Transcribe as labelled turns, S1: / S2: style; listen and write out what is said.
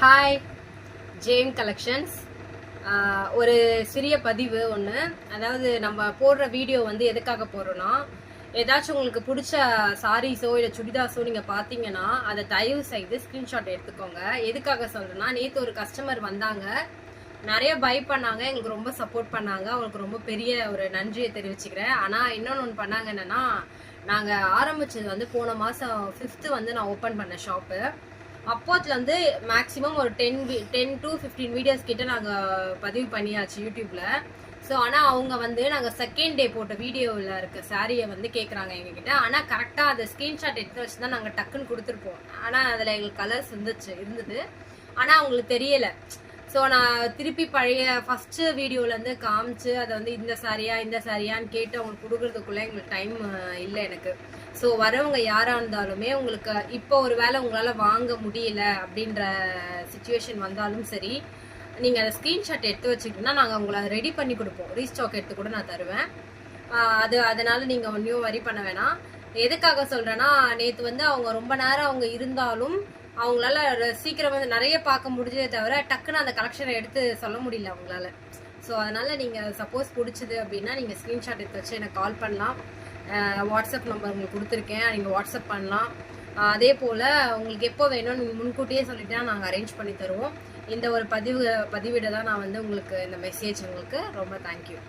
S1: Hi ஜேம் collections. ஒரு சிறிய பதிவு ஒன்று. அதாவது நம்ம போடுற வீடியோ வந்து எதுக்காக போடுறோன்னா, ஏதாச்சும் உங்களுக்கு பிடிச்ச சாரீஸோ இல்லை சுடிதாஸோ நீங்கள் பார்த்தீங்கன்னா அதை தயவு செய்து ஸ்க்ரீன்ஷாட் எடுத்துக்கோங்க. எதுக்காக சொல்கிறேன்னா, நேற்று ஒரு கஸ்டமர் வந்தாங்க, நிறைய பை பண்ணாங்க, எங்களுக்கு ரொம்ப சப்போர்ட் பண்ணாங்க. அவங்களுக்கு ரொம்ப பெரிய ஒரு நன்றியை தெரிவிச்சுக்கிறேன். ஆனால் இன்னொன்று ஒன்று பண்ணாங்க. என்னென்னா, நாங்கள் ஆரம்பித்தது வந்து போன மாதம் 5th வந்து நான் ஓப்பன் பண்ணேன் ஷாப்பு. அப்போத்துல வந்து மேக்ஸிமம் ஒரு 10 to 15 வீடியோஸ் கிட்ட நாங்கள் பதிவு பண்ணியாச்சு யூடியூப்ல. ஸோ ஆனால் அவங்க வந்து நாங்கள் செகண்ட் டே போட்ட வீடியோவில் இருக்க சாரியை வந்து கேட்குறாங்க எங்ககிட்ட. ஆனால் கரெக்டாக அதை ஸ்க்ரீன்ஷாட் எடுத்து வச்சு தான் நாங்கள் டக்குன்னு கொடுத்துருப்போம். ஆனால் அதில் எங்களுக்கு கலர்ஸ் இருந்தது, ஆனால் அவங்களுக்கு தெரியலை. ஸோ நான் திருப்பி பழைய ஃபஸ்ட்டு வீடியோலேருந்து காமிச்சு அதை வந்து இந்த சாரியான்னு கேட்டு அவங்களுக்கு கொடுக்குறதுக்குள்ளே எங்களுக்கு டைம் இல்லை எனக்கு. ஸோ வரவங்க யாராக இருந்தாலுமே உங்களுக்கு இப்போ ஒரு வேளை உங்களால் வாங்க முடியல அப்படின்ற சுச்சுவேஷன் வந்தாலும் சரி, நீங்கள் அதை ஸ்க்ரீன்ஷாட் எடுத்து வச்சுக்கிட்டோன்னா நாங்கள் உங்களை அதை ரெடி பண்ணி கொடுப்போம். ரீஸ்டாக் எடுத்து கூட நான் தருவேன். அதனால் நீங்கள் ஒன்றையும் வரி பண்ண வேணாம். எதுக்காக சொல்கிறேன்னா, நேற்று வந்து அவங்க ரொம்ப நேரம் அவங்க இருந்தாலும் அவங்களால சீக்கிரம் வந்து நிறைய பார்க்க முடிஞ்சதே தவிர டக்குன்னு அந்த கலெக்ஷனை எடுத்து சொல்ல முடியல அவங்களால. ஸோ அதனால் நீங்கள் சப்போஸ் பிடிச்சது அப்படின்னா நீங்கள் ஸ்க்ரீன்ஷாட் எடுத்து வச்சு எனக்கு கால் பண்ணலாம். வாட்ஸ்அப் நம்பர் உங்களுக்கு கொடுத்துருக்கேன், நீங்கள் வாட்ஸ்அப் பண்ணலாம். அதே போல் உங்களுக்கு எப்போ வேணும் நீங்கள் முன்கூட்டியே சொல்லிட்டா நாங்கள் அரேஞ்ச் பண்ணி தருவோம். இந்த ஒரு பதிவிட தான் நான் வந்து உங்களுக்கு இந்த மெசேஜ். உங்களுக்கு ரொம்ப தேங்க்யூ.